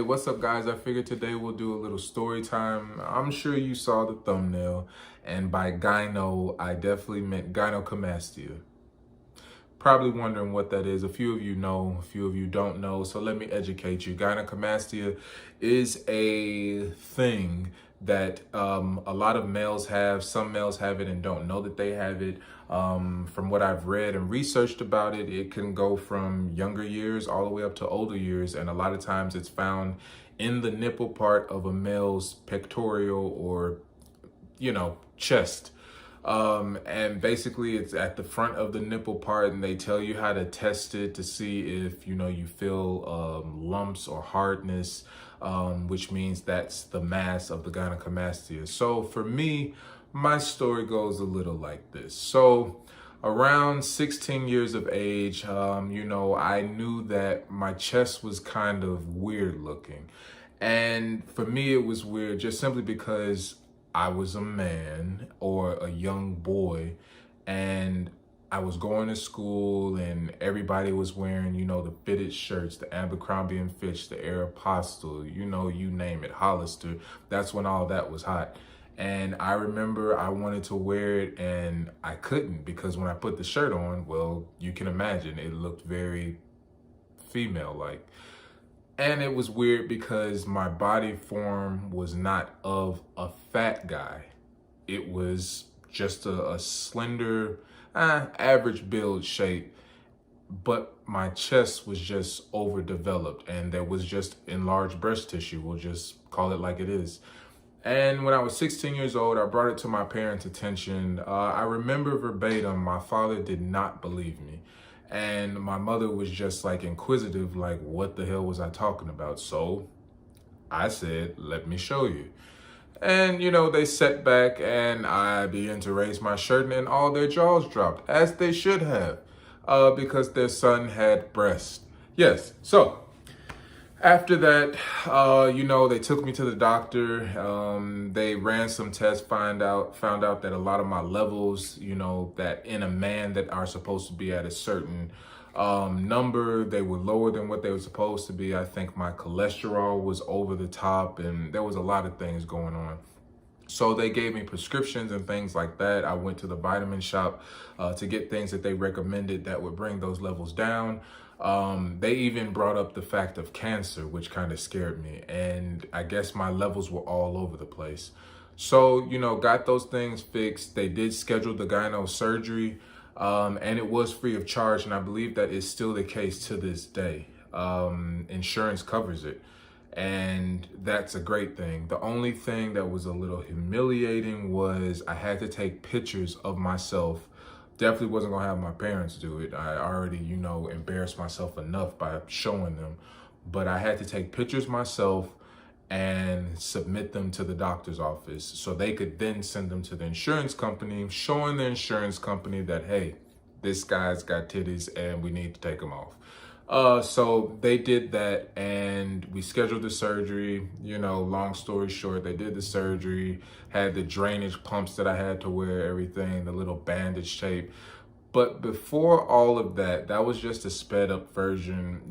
what's up guys? I figured today we'll do a little story time. I'm sure you saw the thumbnail, and by gyno, I definitely meant gynecomastia. Probably wondering what that is. A few of you know, a few of you don't know, so let me educate you. Gynecomastia is a thing that a lot of males have. Some males have it and don't know that they have it. From what I've read and researched about it, it can go from younger years all the way up to older years, and a lot of times it's found in the nipple part of a male's pectoral or, chest. And basically it's at the front of the nipple part, and they tell you how to test it to see if, you feel lumps or hardness, which means that's the mass of the gynecomastia. So for me, my story goes a little like this. So around 16 years of age, I knew that my chest was kind of weird looking. And for me, it was weird just simply because I was a man or a young boy, and I was going to school and everybody was wearing, the fitted shirts, the Abercrombie and Fitch, the Aeropostale, you name it, Hollister. That's when all that was hot. And I remember I wanted to wear it and I couldn't, because when I put the shirt on, well, you can imagine it looked very female-like. And it was weird because my body form was not of a fat guy. It was just a slender, average build shape, but my chest was just overdeveloped and there was just enlarged breast tissue. We'll just call it like it is. And when I was 16 years old, I brought it to my parents' attention. I remember verbatim, my father did not believe me. And my mother was just like inquisitive, like, what the hell was I talking about? So I said, let me show you. And, they sat back and I began to raise my shirt, and all their jaws dropped, as they should have, because their son had breast. Yes, so after that, they took me to the doctor. They ran some tests, found out that a lot of my levels, that in a man that are supposed to be at a certain number, they were lower than what they were supposed to be. I think my cholesterol was over the top, and there was a lot of things going on. So they gave me prescriptions and things like that. I went to the vitamin shop to get things that they recommended that would bring those levels down. They even brought up the fact of cancer, which kind of scared me. And I guess my levels were all over the place. So, got those things fixed. They did schedule the gyno surgery, and it was free of charge. And I believe that is still the case to this day. Insurance covers it. And that's a great thing. The only thing that was a little humiliating was I had to take pictures of myself. Definitely wasn't gonna have my parents do it. I already, embarrassed myself enough by showing them. But I had to take pictures myself and submit them to the doctor's office so they could then send them to the insurance company, showing the insurance company that, hey, this guy's got titties and we need to take them off. So they did that, and we scheduled the surgery. Long story short, they did the surgery, had the drainage pumps that I had to wear, everything, the little bandage shape. But before all of that, that was just a sped up version.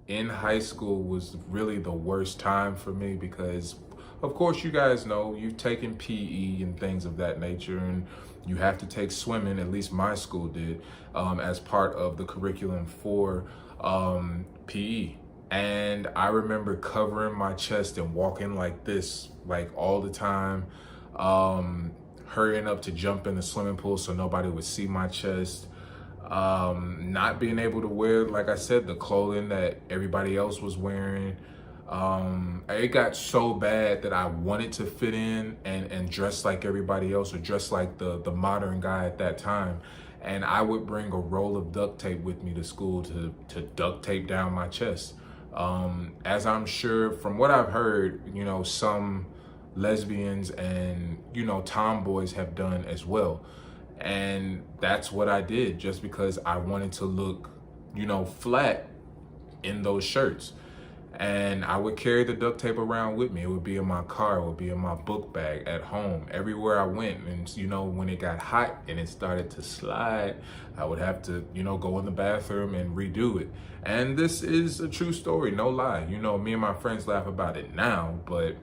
In high school was really the worst time for me because, of course, you guys know, you've taken PE and things of that nature, and you have to take swimming, at least my school did, as part of the curriculum for PE. And I remember covering my chest and walking like this, like all the time, hurrying up to jump in the swimming pool so nobody would see my chest, not being able to wear, like I said, the clothing that everybody else was wearing. It got so bad that I wanted to fit in and dress like everybody else, or dress like the modern guy at that time. And I would bring a roll of duct tape with me to school to duct tape down my chest. As I'm sure from what I've heard, some lesbians and, tomboys have done as well. And that's what I did, just because I wanted to look, flat in those shirts. And I would carry the duct tape around with me. It would be in my car, it would be in my book bag, at home, everywhere I went. And you know, when it got hot and it started to slide, I would have to, you know, go in the bathroom and redo it. And this is a true story, no lie. You know, me and my friends laugh about it now, but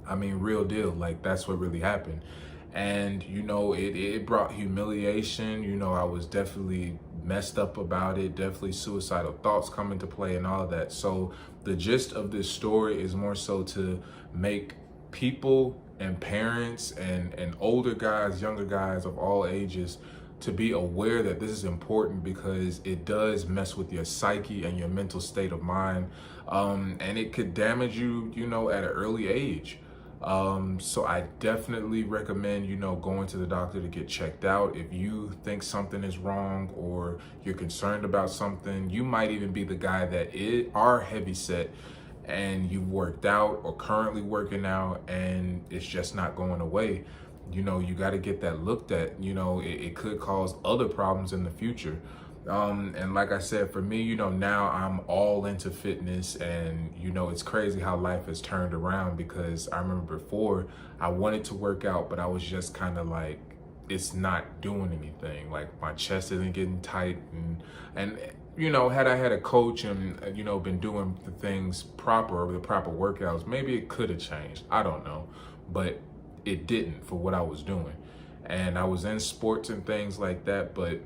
I mean, real deal, like that's what really happened. And you know, it brought humiliation. You know, I was definitely messed up about it, definitely suicidal thoughts come into play and all of that. So the gist of this story is more so to make people and parents and older guys, younger guys of all ages, to be aware that this is important, because it does mess with your psyche and your mental state of mind, and it could damage you, you know, at an early age. So I definitely recommend, you know, going to the doctor to get checked out. If you think something is wrong or you're concerned about something, you might even be the guy that are heavy set and you've worked out or currently working out and it's just not going away. You know, you got to get that looked at. You know, it could cause other problems in the future. And like I said, for me, you know, now I'm all into fitness, and you know, it's crazy how life has turned around, because I remember before I wanted to work out, but I was just kind of like, it's not doing anything. Like my chest isn't getting tight, and you know, had I had a coach and you know, been doing the things proper, the proper workouts, maybe it could have changed. I don't know, but it didn't for what I was doing. And I was in sports and things like that, but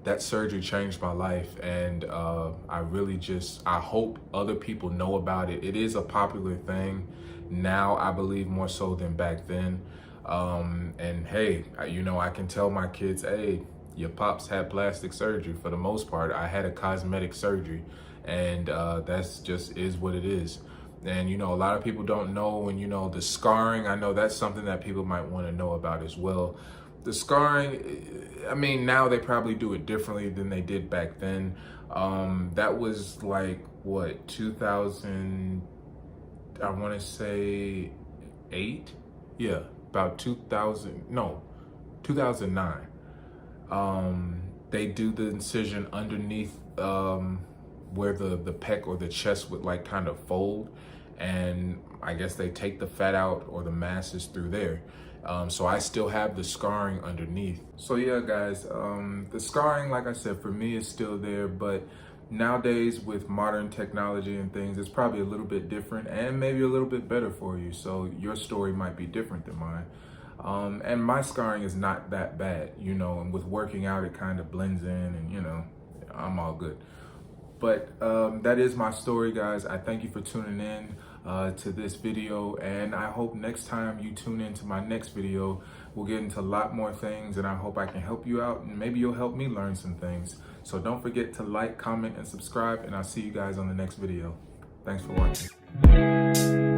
that surgery changed my life. And I really I hope other people know about it. It is a popular thing now, I believe, more so than back then. And hey, you know, I can tell my kids, hey, your pops had plastic surgery. For the most part, I had a cosmetic surgery, and that's just is what it is. And you know, a lot of people don't know, and you know, the scarring, I know that's something that people might want to know about as well. The scarring, I mean, now they probably do it differently than they did back then. That was like, what, 2000, I want to say 8? Yeah, about 2000, no, 2009. They do the incision underneath where the pec or the chest would like kind of fold. And I guess they take the fat out or the masses through there. So I still have the scarring underneath. So yeah, guys, the scarring, like I said, for me is still there, but nowadays with modern technology and things, it's probably a little bit different and maybe a little bit better for you. So your story might be different than mine. And my scarring is not that bad, you know, and with working out, it kind of blends in and, you know, I'm all good. But that is my story, guys. I thank you for tuning in to this video, and I hope next time you tune into my next video, we'll get into a lot more things, and I hope I can help you out, and maybe you'll help me learn some things. So don't forget to like, comment, and subscribe, and I'll see you guys on the next video. Thanks for watching.